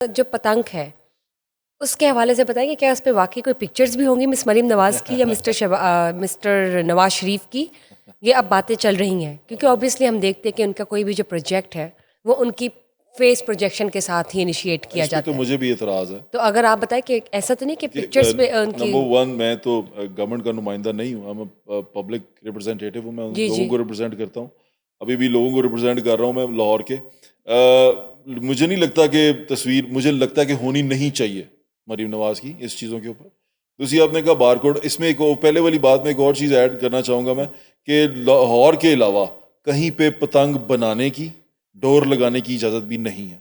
جو پتنگ ہے اس کے حوالے سے بتائیں کہ کیا اس پہ واقعی کوئی پکچرز بھی ہوں گی مس مریم نواز کی یا مسٹر نواز شریف کی؟ یہ اب باتیں چل رہی ہیں کیونکہ اوبیسلی ہم دیکھتے ہیں کہ ان کا کوئی بھی جو پروجیکٹ ہے وہ ان کی فیس پروجیکشن کے ساتھ ہی انیشیٹ کیا اس پہ جاتا تو ہے. مجھے بھی اعتراض ہے. تو اگر آپ بتائیں کہ ایسا تو نہیں کہ پکچرز پہ ان کی. نمبر ون، میں تو گورنمنٹ کا نمائندہ نہیں ہوں، میں پبلک ریپرزینٹیٹیو ہوں، میں جی لوگوں جی کو ریپرزینٹ کرتا ہوں. ابھی بھی لوگوں کو ریپرزینٹ کر رہا ہوں میں لاہور کے. مجھے نہیں لگتا کہ تصویر، مجھے لگتا ہے کہ ہونی نہیں چاہیے مریم نواز کی اس چیزوں کے اوپر. دوسری آپ نے کہا بار کوڈ، اس میں ایک پہلے والی بات میں ایک اور چیز ایڈ کرنا چاہوں گا میں کہ لاہور کے علاوہ کہیں پہ پتنگ بنانے کی، ڈور لگانے کی اجازت بھی نہیں ہے.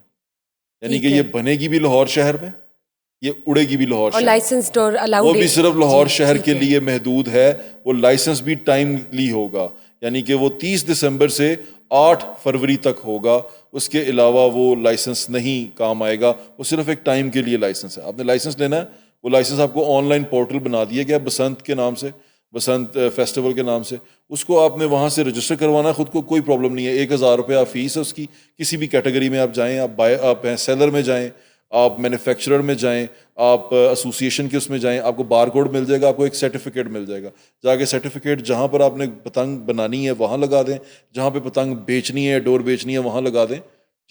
یعنی کہ ٹھیک ہے. یہ بنے گی بھی لاہور شہر میں، یہ اڑے گی بھی لاہور اور شہر. لائسنس ڈور وہ الاؤڈ بھی ہے. صرف لاہور جی شہر ٹھیک کے ہے. لیے محدود ہے. وہ لائسنس بھی ٹائملی ہوگا، یعنی کہ وہ 30 دسمبر سے 8 فروری تک ہوگا. اس کے علاوہ وہ لائسنس نہیں کام آئے گا. وہ صرف ایک ٹائم کے لیے لائسنس ہے. آپ نے لائسنس لینا ہے، وہ لائسنس آپ کو آن لائن پورٹل بنا دیا گیا بسنت کے نام سے، بسنت فیسٹیول کے نام سے. اس کو آپ نے وہاں سے رجسٹر کروانا ہے خود کو، کوئی پرابلم نہیں ہے. 1000 روپیہ فیس ہے اس کی. کسی بھی کیٹیگری میں آپ جائیں، آپ سیلر میں جائیں، آپ مینوفیکچرر میں جائیں، آپ ایسوسیشن کے اس میں جائیں، آپ کو بار کوڈ مل جائے گا، آپ کو ایک سرٹیفکیٹ مل جائے گا. جا کے سرٹیفکیٹ جہاں پر آپ نے پتنگ بنانی ہے وہاں لگا دیں، جہاں پہ پتنگ بیچنی ہے، ڈور بیچنی ہے وہاں لگا دیں.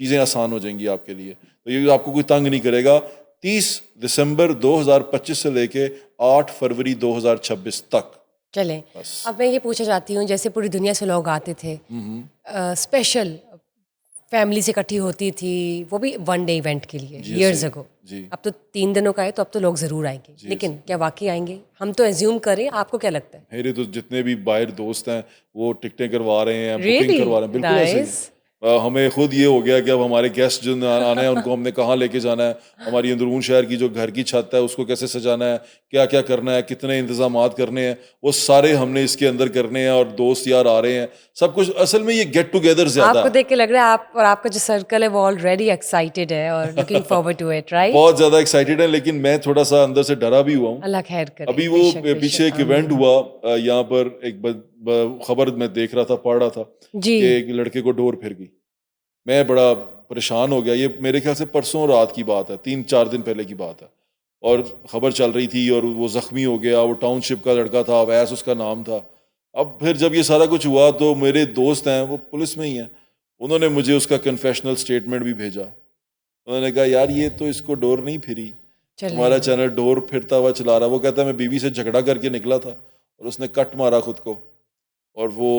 چیزیں آسان ہو جائیں گی آپ کے لیے. تو یہ آپ کو کوئی تنگ نہیں کرے گا. 30 دسمبر 2025 سے لے کے 8 فروری 2026 تک. چلیں بس. اب میں یہ پوچھنا چاہتی ہوں، جیسے پوری دنیا سے لوگ آتے تھے، اسپیشل فیملی سے اکٹھی ہوتی تھی، وہ بھی ون ڈے ایونٹ کے لیے جی ایئرز صحیح. اگو. جی اب تو 3 دنوں کا ہے تو اب تو لوگ ضرور آئیں گے، جی لیکن صحیح. کیا واقعی آئیں گے؟ ہم تو ایزیوم کریں، آپ کو کیا لگتا ہے؟ میرے تو جتنے بھی باہر دوست ہیں وہ ٹکٹیں کروا رہے ہیں، بکنگ ریئلی کروا رہے ہیں. بالکل ایسے ہی ہے. نائس. ہمیں خود یہ ہو گیا کہ اب ہمارے گیسٹ جو آنا ہے ان کو ہم نے کہاں لے کے جانا ہے، ہماری اندرون شہر کی جو گھر کی چھت ہے اس کو کیسے سجانا ہے، کیا کیا کرنا ہے، کتنے انتظامات کرنے ہیں، وہ سارے ہم نے اس کے اندر کرنے ہیں. اور دوست یار آ رہے ہیں، سب کچھ. اصل میں یہ گیٹ ٹوگیدر آپ زیادہ کو ہے. دیکھ کے لگ رہا ہے آپ اور آپ کا جو سرکل ہے وہ آلریڈی ایکسائٹیڈ ہے اور looking forward to it, right? بہت زیادہ ایکسائٹیڈ ہے، لیکن میں تھوڑا سا اندر سے ڈرا بھی ہوا ہوں. اللہ خیر کرے. ابھی بے وہ شک بے پیچھے شک. ایک ایونٹ آمین. ہوا یہاں پر، ایک خبر میں دیکھ رہا تھا، پڑھ رہا تھا جی کہ ایک لڑکے کو ڈور پھر گئی. میں بڑا پریشان ہو گیا. یہ میرے خیال سے پرسوں رات کی بات ہے، 3-4 دن پہلے کی بات ہے. اور خبر چل رہی تھی اور وہ زخمی ہو گیا. وہ ٹاؤن شپ کا لڑکا تھا، اویس اس کا نام تھا. اب پھر جب یہ سارا کچھ ہوا تو میرے دوست ہیں وہ پولیس میں ہی ہیں، انہوں نے مجھے اس کا کنفیشنل سٹیٹمنٹ بھی بھیجا. انہوں نے کہا یار یہ تو اس کو ڈور نہیں پھری، تمہارا چلیں. چینل ڈور پھرتا ہوا چلا رہا. وہ کہتا ہے میں بیوی سے جھگڑا کر کے نکلا تھا اور اس نے کٹ مارا خود کو اور وہ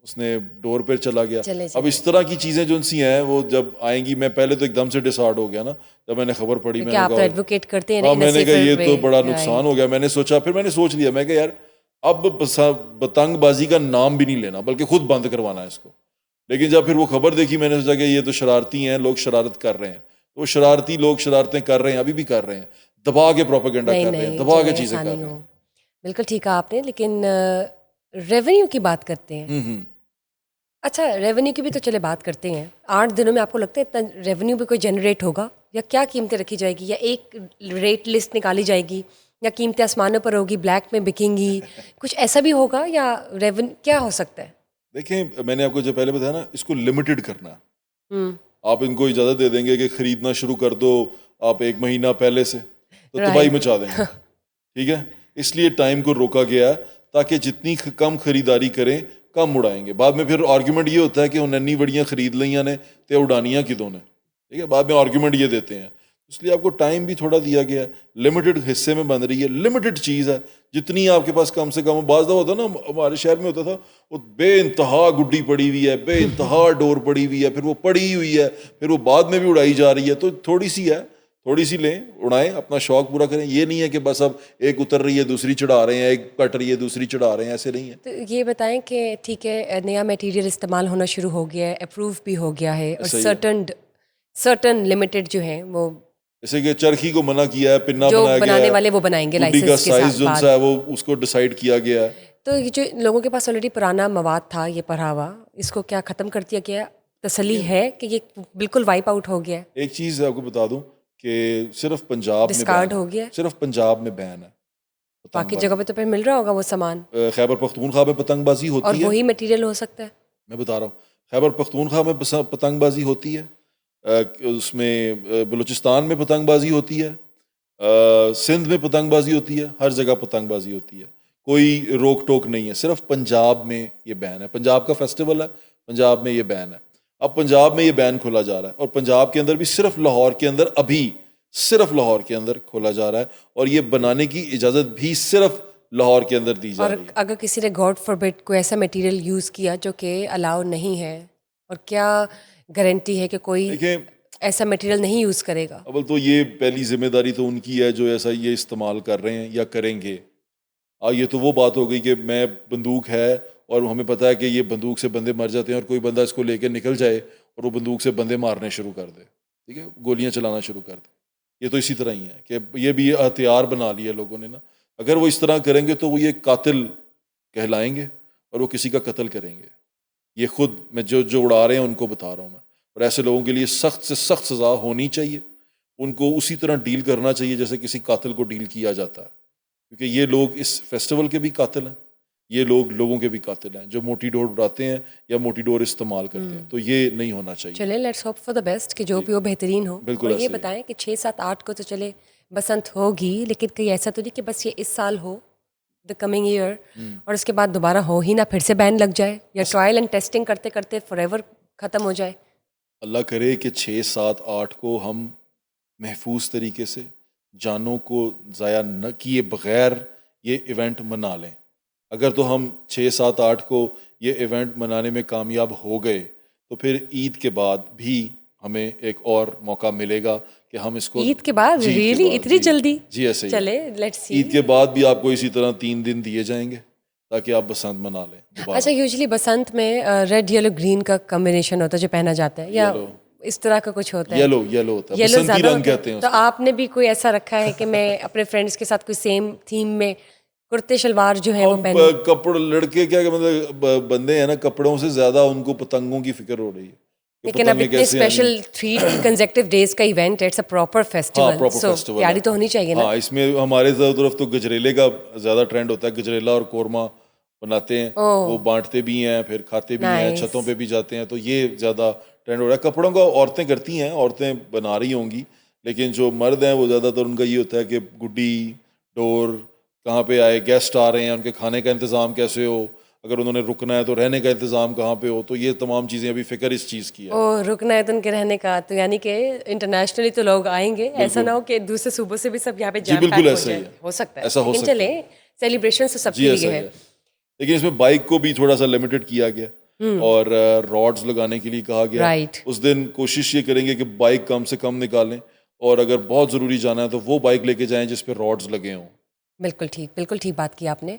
اس نے ڈور پہ چلا گیا. چلیں اب چلیں. اس طرح کی چیزیں جو سی ہیں وہ جب آئیں گی، میں پہلے تو ایک دم سے ڈسارڈ ہو گیا نا جب میں نے خبر پڑھی. تو میں کیا نے آپ تو کہا ایڈوکیٹ کرتے ہیں ہاں، ان اے میں نے کہا سیفر یہ وے، تو بڑا نقصان رائٹ؟ ہو گیا. میں نے سوچا، پھر میں نے سوچ لیا، میں کہ یار اب پتنگ بازی کا نام بھی نہیں لینا بلکہ خود بند کروانا ہے اس کو. لیکن جب پھر وہ خبر دیکھی میں نے سوچا کہ یہ تو شرارتی ہیں، لوگ شرارت کر رہے ہیں. وہ شرارتی لوگ شرارتیں کر رہے ہیں، ابھی بھی کر رہے ہیں، دبا کے پروپیگنڈا نہیں کر رہے ہیں، نہیں دبا کے چلیں چیزیں ایسا کر نہیں رہے ہو. ہیں. بالکل ٹھیک کہا آپ نے، لیکن ریونیو کی بات کرتے ہیں. اچھا ریونیو کی بھی تو چلے بات کرتے ہیں. 8 دنوں میں آپ کو لگتا ہے اتنا ریونیو بھی کوئی جنریٹ ہوگا، یا کیا قیمتیں رکھی جائے گی، یا ایک ریٹ لسٹ نکالی جائے گی، یا قیمتیں آسمانوں پر ہوگی، بلیک میں بکیں گی، کچھ ایسا بھی ہوگا، یا ریونیو کیا ہو سکتا ہے؟ دیکھیں، میں نے آپ کو جو پہلے بتایا نا، اس کو لمیٹڈ کرنا ہے. ہوں. آپ ان کو اجازت دے دیں گے کہ خریدنا شروع کر دو آپ 1 مہینہ پہلے سے، تو تباہی رائٹ. مچا دیں گے. ٹھیک ہے، اس لیے ٹائم کو روکا گیا ہے تاکہ جتنی کم خریداری کریں کم اڑائیں گے. بعد میں پھر آرگیومنٹ یہ ہوتا ہے کہ انہیں انی بڑیاں خرید لیاں نے تے اڑانیاں کدوں نے. ٹھیک ہے، بعد میں آرگیومنٹ یہ دیتے ہیں. اس لیے آپ کو ٹائم بھی تھوڑا دیا گیا ہے. لمیٹڈ حصے میں بن رہی ہے، لمیٹڈ چیز ہے، جتنی آپ کے پاس کم سے کم. بعض دفعہ ہوتا ہے نا، ہمارے شہر میں ہوتا تھا وہ بے انتہا گڈی پڑی ہوئی ہے، بے انتہا ڈور پڑی ہوئی ہے، پھر وہ پڑی ہوئی ہے، پھر وہ بعد میں بھی اڑائی جا رہی ہے. تو تھوڑی سی ہے، تھوڑی سی لیں، اڑائیں، اپنا شوق پورا کریں. یہ نہیں ہے کہ بس اب ایک اتر رہی ہے دوسری چڑھا رہے ہیں، ایک کٹ رہی ہے دوسری چڑھا رہے ہیں، ایسے نہیں ہے. تو یہ بتائیں کہ ٹھیک ہے نیا میٹیریل استعمال ہونا شروع ہو گیا ہے، اپروو بھی ہو گیا ہے، اور صحیح ہے. سرٹن لمیٹڈ جو ہیں وہ جیسے کہ چرخی کو منع کیا ہے، پنا جو بنایا گیا بنانے ہے، والے وہ بنائیں گے گڈی کا لائسنس کے سائز ساتھ جو بعد. سا ہے وہ اس کو ڈیسائیڈ کیا گیا ہے. تو یہ جو لوگوں کے پاس آلریڈی پرانا مواد تھا یہ پڑھا ہوا، اس کو کیا ختم کر دیا گیا؟ تسلی ہے کہ یہ بالکل وائپ آؤٹ ہو گیا ہے؟ ایک چیز آپ کو بتا دوں کہ صرف پنجاب میں ڈسکارڈ بین ہے، ہو گیا ہے؟ صرف پنجاب میں بین ہے پتنگ باقی جگہ بازی. پہ تو پھر مل رہا ہوگا وہ سامان، خیبر پختونخوا میں پتنگ بازی اور ہوتی ہے. وہی میٹیریل ہو سکتا ہے. میں بتا رہا ہوں، خیبر پختونخوا میں پتنگ بازی ہوتی ہے. اس میں بلوچستان میں پتنگ بازی ہوتی ہے، سندھ میں پتنگ بازی ہوتی ہے، ہر جگہ پتنگ بازی ہوتی ہے، کوئی روک ٹوک نہیں ہے. صرف پنجاب میں یہ بین ہے، پنجاب کا فیسٹیول ہے، پنجاب میں یہ بین ہے. اب پنجاب میں یہ بین کھولا جا رہا ہے، اور پنجاب کے اندر بھی صرف لاہور کے اندر ابھی صرف لاہور کے اندر کھولا جا رہا ہے، اور یہ بنانے کی اجازت بھی صرف لاہور کے اندر دی جا اور رہی ہے. اگر کسی نے گاڈ فاربڈ کوئی ایسا میٹیریل یوز کیا جو کہ الاؤ نہیں ہے، اور کیا گارنٹی ہے کہ کوئی دیکھیں، ایسا میٹیریل نہیں یوز کرے گا؟ اول تو یہ پہلی ذمہ داری تو ان کی ہے جو ایسا یہ استعمال کر رہے ہیں یا کریں گے. یہ تو وہ بات ہو گئی کہ میں بندوق ہے اور ہمیں پتہ ہے کہ یہ بندوق سے بندے مر جاتے ہیں، اور کوئی بندہ اس کو لے کے نکل جائے اور وہ بندوق سے بندے مارنے شروع کر دے، ٹھیک ہے، گولیاں چلانا شروع کر دے. یہ تو اسی طرح ہی ہے کہ یہ بھی ہتھیار بنا لیے لوگوں نے نا. اگر وہ اس طرح کریں گے تو وہ یہ قاتل کہلائیں گے اور وہ کسی کا قتل کریں گے. یہ خود میں جو اڑا رہے ہیں ان کو بتا رہا ہوں میں. اور ایسے لوگوں کے لیے سخت سے سخت سزا ہونی چاہیے، ان کو اسی طرح ڈیل کرنا چاہیے جیسے کسی قاتل کو ڈیل کیا جاتا ہے، کیونکہ یہ لوگ اس فیسٹیول کے بھی قاتل ہیں، یہ لوگ لوگوں کے بھی قاتل ہیں جو موٹی ڈور اڑاتے ہیں یا موٹی ڈور استعمال کرتے ہیں. تو یہ نہیں ہونا چاہیے. چلے let's hope for the best کہ جو بھی ہو بہترین ہو. بالکل اور یہ ایسے ہی. بتائیں کہ 6 7 8 کو تو چلے بسنت ہوگی، لیکن کہیں ایسا تو نہیں کہ بس یہ اس سال ہو، دا کمنگ ایئر، اور اس کے بعد دوبارہ ہو ہی نہ، پھر سے بین لگ جائے، یا ٹرائل اینڈ ٹیسٹنگ کرتے کرتے فار ایور ختم ہو جائے. اللہ کرے کہ 6 7 8 کو ہم محفوظ طریقے سے جانوں کو ضائع نہ کیے بغیر یہ ایونٹ منا لیں. اگر تو ہم 6 7 8 کو یہ ایونٹ منانے میں کامیاب ہو گئے تو پھر عید کے بعد بھی ہمیں ایک اور موقع ملے گا کہ ہم اس کو عید کے بعد جی، عید کے ریئلی بعد، اتنی جی جلدی؟ جی ایسے ہی ہے. چلے لیٹس سی. عید کے بعد بھی آپ کو اسی طرح 3 دن دیے جائیں گے تاکہ آپ بسنت منا لیں دوبارہ. اچھا، یوزلی بسنت میں ریڈ یلو گرین کا کمبینیشن ہوتا ہے جو پہنا جاتا ہے، یا Yellow. اس طرح کا کچھ ہوتا ہے؟ یلو ہوتا ہے، یلو بسنتی زیادہ رنگ ہوتا کہتے ہے. ہیں تو اس کو. آپ نے بھی کوئی ایسا رکھا ہے کہ میں اپنے فرینڈس کے ساتھ کوئی سیم تھیم میں کرتے شلوار جو ہے وہ اب پہنوں؟ کپڑ لڑکے کیا کہ مطلب بندے ہیں نا، کپڑوں سے زیادہ ان کو پتنگوں کی فکر ہو رہی ہے کہ لیکن اب پتنگیں اتنے کیسے آنی ہیں. اسپیشل 3 کنزیکٹیو ڈیز کا ایونٹ، اٹس اے پراپر ہاں، فیسٹیول، پراپر سو فیسٹیول تیاری تو ہونی چاہیے نا. ہاں، اس میں ہمارے طرف تو گجریلے کا زیادہ ٹرینڈ ہوتا ہے. گجریلا اور قورمہ بناتے ہیں، وہ بانٹتے بھی ہیں، پھر کھاتے بھی ہیں، Nice. چھتوں پہ بھی جاتے ہیں. تو یہ زیادہ ٹرینڈ ہو رہا ہے. کپڑوں کا عورتیں کرتی ہیں، عورتیں بنا رہی ہوں گی، لیکن جو مرد ہیں وہ زیادہ تر ان کا یہ ہوتا ہے کہ گڈی ڈور کہاں پہ آئے، گیسٹ آ رہے ہیں، ان کے کھانے کا انتظام کیسے ہو، اگر انہوں نے رکنا ہے تو رہنے کا انتظام کہاں پہ ہو. تو یہ تمام چیزیں ابھی فکر اس چیز کی ہے. رکنا ہے تو ان کے رہنے کا، تو یعنی کہ انٹرنیشنلی تو لوگ آئیں گے، ایسا نہ ہو کہ دوسرے صوبوں سے بھی سب یہاں پہ جی جام بالکل پیک ہو ایسا ہی جائے. ہے، ہو سکتا ہے، ایسا ہو لیکن سکتا چلیں سیلیبریشن تو سب جی کے ایسا لیے ہی ہے. ہے. لیکن اس میں بائک کو بھی تھوڑا سا لمیٹڈ کیا گیا اور راڈز لگانے کے لیے کہا گیا. Right. اس دن کوشش یہ کریں گے کہ بائک کم سے کم نکالیں، اور اگر بہت ضروری جانا ہے تو وہ بائک لے کے جائیں جس پہ راڈز لگے ہوں. بالکل ٹھیک، بالکل ٹھیک بات کی آپ نے.